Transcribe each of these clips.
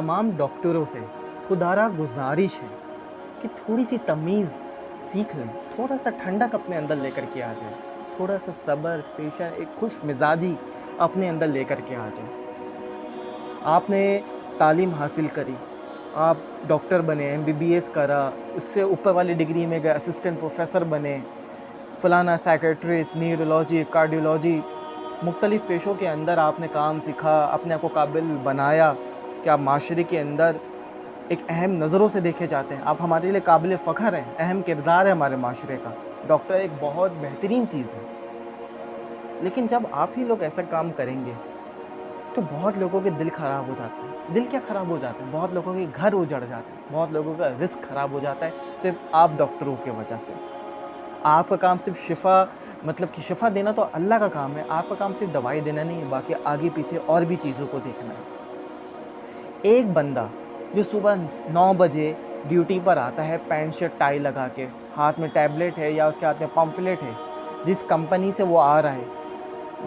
तमाम डॉक्टरों से खुदारा गुजारिश है कि थोड़ी सी तमीज़ सीख लें, थोड़ा सा ठंडक अपने अंदर लेकर के आ जाए, थोड़ा सा सब्र, पेशेंस, एक खुश मिजाजी अपने अंदर लेकर के आ जाए। आपने तालीम हासिल करी, आप डॉक्टर बने, एमबीबीएस करा, उससे ऊपर वाली डिग्री में गए, असिस्टेंट प्रोफेसर बने, फलाना साइकेट्रिस्ट, न्यूरोलॉजी, कार्डियोलॉजी, मुख्तलिफ़ पेशों के अंदर आपने काम सीखा, अपने आप को काबिल बनाया कि आप माशरे के अंदर एक अहम नज़रों से देखे जाते हैं। आप हमारे लिए काबिल फ़ख्र हैं, अहम किरदार है हमारे माशरे का। डॉक्टर एक बहुत बेहतरीन चीज़ है। लेकिन जब आप ही लोग ऐसा काम करेंगे, तो बहुत लोगों के दिल ख़राब हो जाते हैं। दिल क्या ख़राब हो जाते हैं? बहुत लोगों के घर उजड़ जाते हैं, बहुत लोगों का रिज़्क ख़राब हो जाता है, सिर्फ़ आप डॉक्टरों की वजह से। आपका काम सिर्फ़ शिफ़ा मतलब कि शिफ़ा देना तो अल्लाह का काम है, आपका काम सिर्फ़ दवाई देना नहीं है, बाकी आगे पीछे और भी चीज़ों को देखना है। एक बंदा जो सुबह 9 बजे ड्यूटी पर आता है पैंट शर्ट टाई लगा के, हाथ में टैबलेट है या उसके हाथ में पम्फलेट है, जिस कंपनी से वो आ रहा है,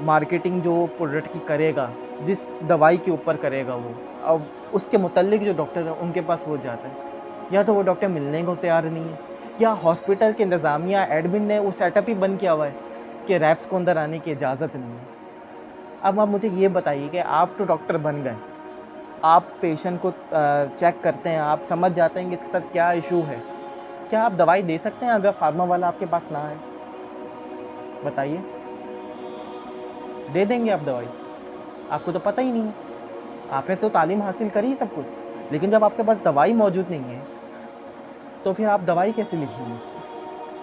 मार्केटिंग जो प्रोडक्ट की करेगा, जिस दवाई के ऊपर करेगा वो, अब उसके मुतल्लिक जो डॉक्टर है उनके पास वो जाता है। या तो वो डॉक्टर मिलने को तैयार नहीं है, या हॉस्पिटल के इंतज़ामिया एडमिन ने वो सेटअप ही बंद किया हुआ है कि रैप्स को अंदर आने की इजाज़त नहीं है। अब आप मुझे ये बताइए कि आप तो डॉक्टर बन गए, आप पेशेंट को चेक करते हैं, आप समझ जाते हैं कि इसके साथ क्या इशू है। क्या आप दवाई दे सकते हैं अगर फार्मा वाला आपके पास ना आए? बताइए, दे देंगे आप दवाई? आपको तो पता ही नहीं है। आपने तो तालीम हासिल करी सब कुछ, लेकिन जब आपके पास दवाई मौजूद नहीं है, तो फिर आप दवाई कैसे लिखेंगे उसको?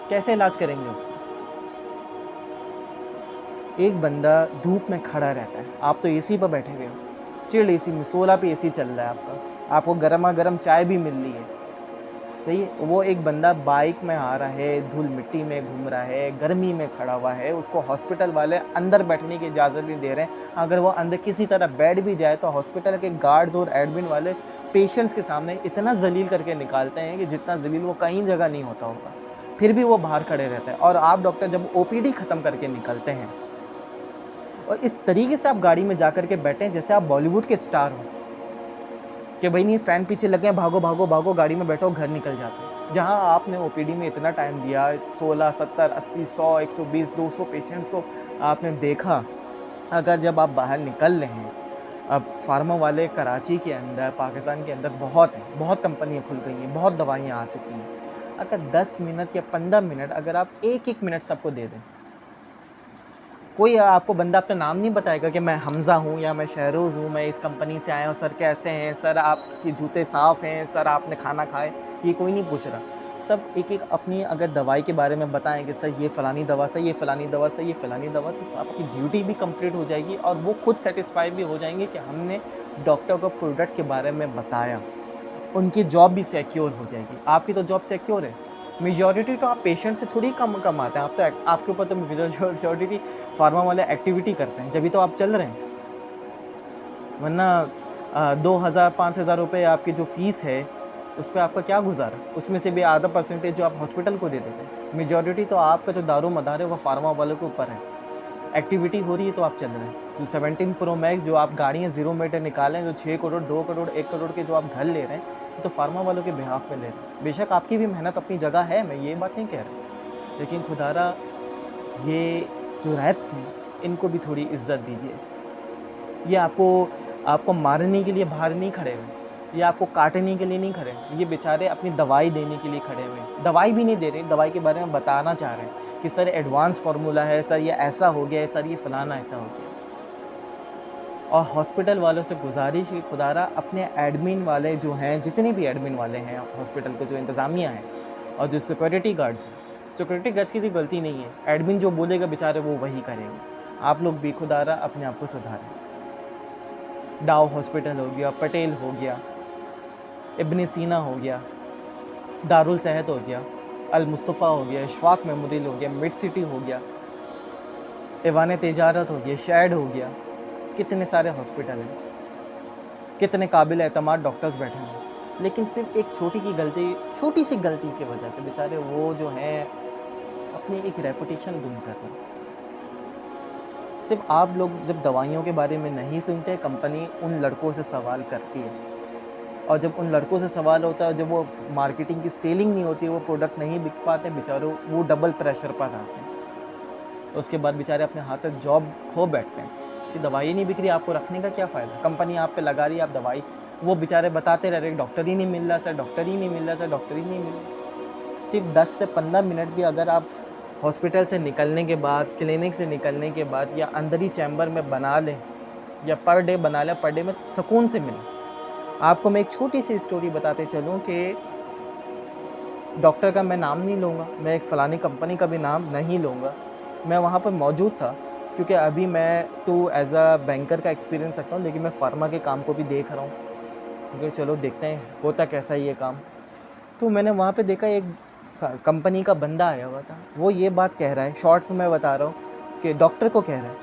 कैसे इलाज करेंगे उसका? एक बंदा धूप में खड़ा रहता है, आप तो एसी पर बैठे हुए हो, चिल्ड एसी में, 16 पे एसी चल रहा है आपका, आपको गरमा-गरम चाय भी मिल रही है, सही है? वो एक बंदा बाइक में आ रहा है, धूल मिट्टी में घूम रहा है, गर्मी में खड़ा हुआ है, उसको हॉस्पिटल वाले अंदर बैठने की इजाज़त नहीं दे रहे हैं। अगर वो अंदर किसी तरह बैठ भी जाए, तो हॉस्पिटल के गार्ड्स और एडमिन वाले पेशेंट्स के सामने इतना ज़लील करके निकालते हैं कि जितना ज़लील वो कहीं जगह नहीं होता होगा। फिर भी वो बाहर खड़े रहते हैं, और आप डॉक्टर जब ओपीडी खत्म करके निकलते हैं, और इस तरीके से आप गाड़ी में जाकर के बैठे हैं जैसे आप बॉलीवुड के स्टार हो, कि भाई नहीं फैन पीछे लगे हैं, भागो भागो भागो, गाड़ी में बैठो, घर निकल जाते हैं। जहाँ आपने ओपीडी में इतना टाइम दिया, 16, 70, 80, 100, 120, 200 पेशेंट्स को आपने देखा, अगर जब आप बाहर निकल रहे हैं, अब फार्मा वाले कराची के अंदर, पाकिस्तान के अंदर बहुत हैं, बहुत कंपनियाँ खुल गई हैं, बहुत दवाइयाँ आ चुकी हैं। अगर 10 मिनट या 15 मिनट अगर आप 1-1 मिनट सबको दे दें, कोई आपको बंदा अपना नाम नहीं बताएगा कि मैं हमज़ा हूँ या मैं शहरोज़ हूँ, मैं इस कंपनी से आया हूँ, सर कैसे हैं, सर आपके जूते साफ़ हैं, सर आपने खाना खाए, ये कोई नहीं पूछ रहा। सब एक-एक अपनी अगर दवाई के बारे में बताएँ कि सर ये फ़लानी दवा, सर ये फ़लानी दवा, सर ये फ़लानी दवा, तो आपकी ड्यूटी भी कंप्लीट हो जाएगी और वो खुद सैटिस्फाई भी हो जाएँगे कि हमने डॉक्टर को प्रोडक्ट के बारे में बताया। उनकी जॉब भी सिक्योर हो जाएगी। आपकी तो जॉब सिक्योर है। मेजॉरिटी तो आप पेशेंट से थोड़ी कम कमाते हैं। आप तो आपके ऊपर तो मेजॉरिटी फार्मा वाले एक्टिविटी करते हैं, जभी तो आप चल रहे हैं। वरना 2000 5000 रुपए आपकी जो फ़ीस है, उस पे आपका क्या गुज़ारा? उसमें से भी आधा परसेंटेज जो आप हॉस्पिटल को दे देते हैं। मेजॉरिटी तो आपका जो दारो-मदार है वो फार्मा वालों के ऊपर है। एक्टिविटी हो रही है तो आप चल रहे हैं। जो 17 प्रो मैक्स जो आप गाड़ियाँ ज़ीरो मीटर निकाले हैं, जो 6 करोड़, 2 करोड़, 1 करोड़ के जो आप घर ले रहे हैं, ये तो फार्मा वालों के बिहाफ़ पे ले रहे हैं। बेशक आपकी भी मेहनत अपनी जगह है, मैं ये बात नहीं कह रहा। लेकिन खुदारा ये जो रैप्स हैं, इनको भी थोड़ी इज़्ज़त दीजिए। ये आपको आपको मारने के लिए बाहर नहीं खड़े हुए, ये आपको काटने के लिए नहीं खड़े हैं। ये बेचारे अपनी दवाई देने के लिए खड़े हुए हैं। दवाई भी नहीं दे रहे, दवाई के बारे में बताना चाह रहे हैं कि सर एडवांस फ़ॉर्मूला है, सर ये ऐसा हो गया है, सर ये फलाना ऐसा हो गया है। और हॉस्पिटल वालों से गुज़ारिश है, खुदारा अपने एडमिन वाले जो हैं, जितने भी एडमिन वाले हैं हॉस्पिटल के, जो इंतज़ामिया है और जो सिक्योरिटी गार्ड्स हैं, सिक्योरिटी गार्ड्स की भी गलती नहीं है। एडमिन जो बोलेगा बेचारे वो वही करेंगे। आप लोग भी खुदारा अपने आप को सुधारें। डाव हॉस्पिटल हो गया, पटेल हो गया, इब्न सीना हो गया, दारुल सेहत हो गया, अल मुस्तफ़ा हो गया, इशफाक मेमोरियल हो गया, मिड सिटी हो गया, ईवान तिजारत हो गया, शैड हो गया, कितने सारे हॉस्पिटल हैं, कितने काबिल एतमाद डॉक्टर्स बैठे हैं। लेकिन सिर्फ एक छोटी सी गलती की वजह से बेचारे वो जो हैं अपनी एक रेपुटेशन गुम कर रहे हैं। सिर्फ आप लोग जब दवाइयों के बारे में नहीं सुनते, कंपनी उन लड़कों से सवाल करती है और जब उन लड़कों से सवाल होता है, जब वो मार्केटिंग की सेलिंग नहीं होती है, वो प्रोडक्ट नहीं बिक पाते बेचारों, वो डबल प्रेशर पर आते हैं। उसके बाद बेचारे अपने हाथ से जॉब खो बैठते हैं कि दवाई नहीं बिक रही, आपको रखने का क्या फ़ायदा, कंपनी आप पे लगा रही है, आप दवाई, वो बेचारे बताते रह रहे डॉक्टर ही नहीं मिल रहा सर, डॉक्टर ही नहीं मिल रहा सर, डॉक्टर ही नहीं मिल रहा। सिर्फ 10 से 15 मिनट भी अगर आप हॉस्पिटल से निकलने के बाद, क्लिनिक से निकलने के बाद या अंदर ही चैम्बर में बना लें या पर डे बना लें, पर डे में सुकून से मिले। आपको मैं एक छोटी सी स्टोरी बताते चलूँ कि डॉक्टर का मैं नाम नहीं लूँगा, मैं एक फ़लानी कंपनी का भी नाम नहीं लूँगा, मैं वहाँ पर मौजूद था क्योंकि अभी मैं तो एज़ अ बैंकर का एक्सपीरियंस रखता हूँ, लेकिन मैं फार्मा के काम को भी देख रहा हूँ क्योंकि चलो देखते हैं होता कैसा है ये काम। तो मैंने वहाँ पे देखा एक कंपनी का बंदा आया हुआ था, वो ये बात कह रहा है, शॉर्ट में मैं बता रहा हूँ कि डॉक्टर को कह रहा है,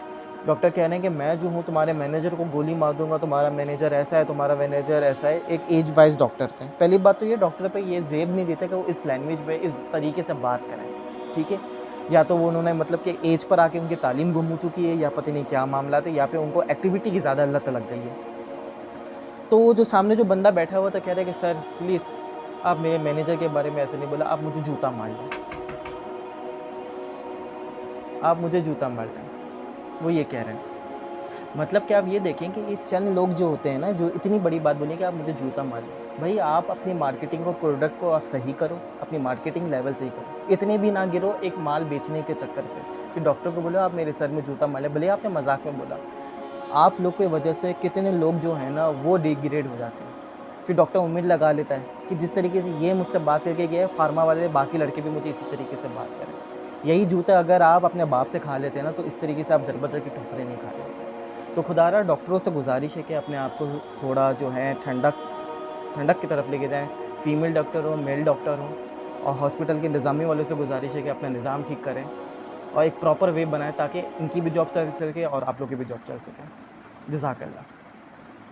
डॉक्टर कह रहे हैं कि मैं जो हूँ तुम्हारे मैनेजर को गोली मार दूंगा, तुम्हारा मैनेजर ऐसा है, तुम्हारा मैनेजर ऐसा है। एक एज वाइज डॉक्टर थे। पहली बात तो ये डॉक्टर पे ये जेब नहीं देता कि वो इस लैंग्वेज में इस तरीके से बात करें, ठीक है। या तो वो उन्होंने मतलब कि एज पर आके उनकी तालीम गुम हो चुकी है या पता नहीं क्या मामला थे, या पे उनको एक्टिविटी की ज़्यादा लत लग गई है। तो वो जो सामने जो बंदा बैठा हुआ था कह रहा है कि सर प्लीज़ आप मेरे मैनेजर के बारे में ऐसे नहीं बोला, आप मुझे जूता मार लें, आप मुझे जूता मार लें, वो ये कह रहे हैं। मतलब कि आप ये देखें कि ये चंद लोग जो होते हैं ना, जो इतनी बड़ी बात बोलें कि आप मुझे जूता मार लें। भाई आप अपनी मार्केटिंग और प्रोडक्ट को आप सही करो, अपनी मार्केटिंग लेवल सही करो, इतने भी ना गिरो एक माल बेचने के चक्कर पे कि डॉक्टर को बोलो आप मेरे सर में जूता मार लें, भले आपने मजाक में बोला। आप लोग की वजह से कितने लोग जो हैं ना वो डिग्रेड हो जाते हैं। फिर डॉक्टर उम्मीद लगा लेता है कि जिस तरीके से ये मुझसे बात करके गया है, फार्मा वाले बाकी लड़के भी मुझे इसी तरीके से बात करें। यही जूता अगर आप अपने बाप से खा लेते हैं ना, तो इस तरीके से आप दर-बदर की ठोकरें नहीं खा लेते। तो खुदारा डॉक्टरों से गुजारिश है कि अपने आप को थोड़ा जो है ठंडक की तरफ लेके जाएँ। फीमेल डॉक्टर हो, मेल डॉक्टर हो, और हॉस्पिटल के इंतज़ामी वालों से गुजारिश है कि अपना निज़ाम ठीक करें और एक प्रॉपर वे बनाएँ ताकि इनकी भी जॉब चल सके और आप लोग की भी जॉब चल सके। जज़ाकल्लाह।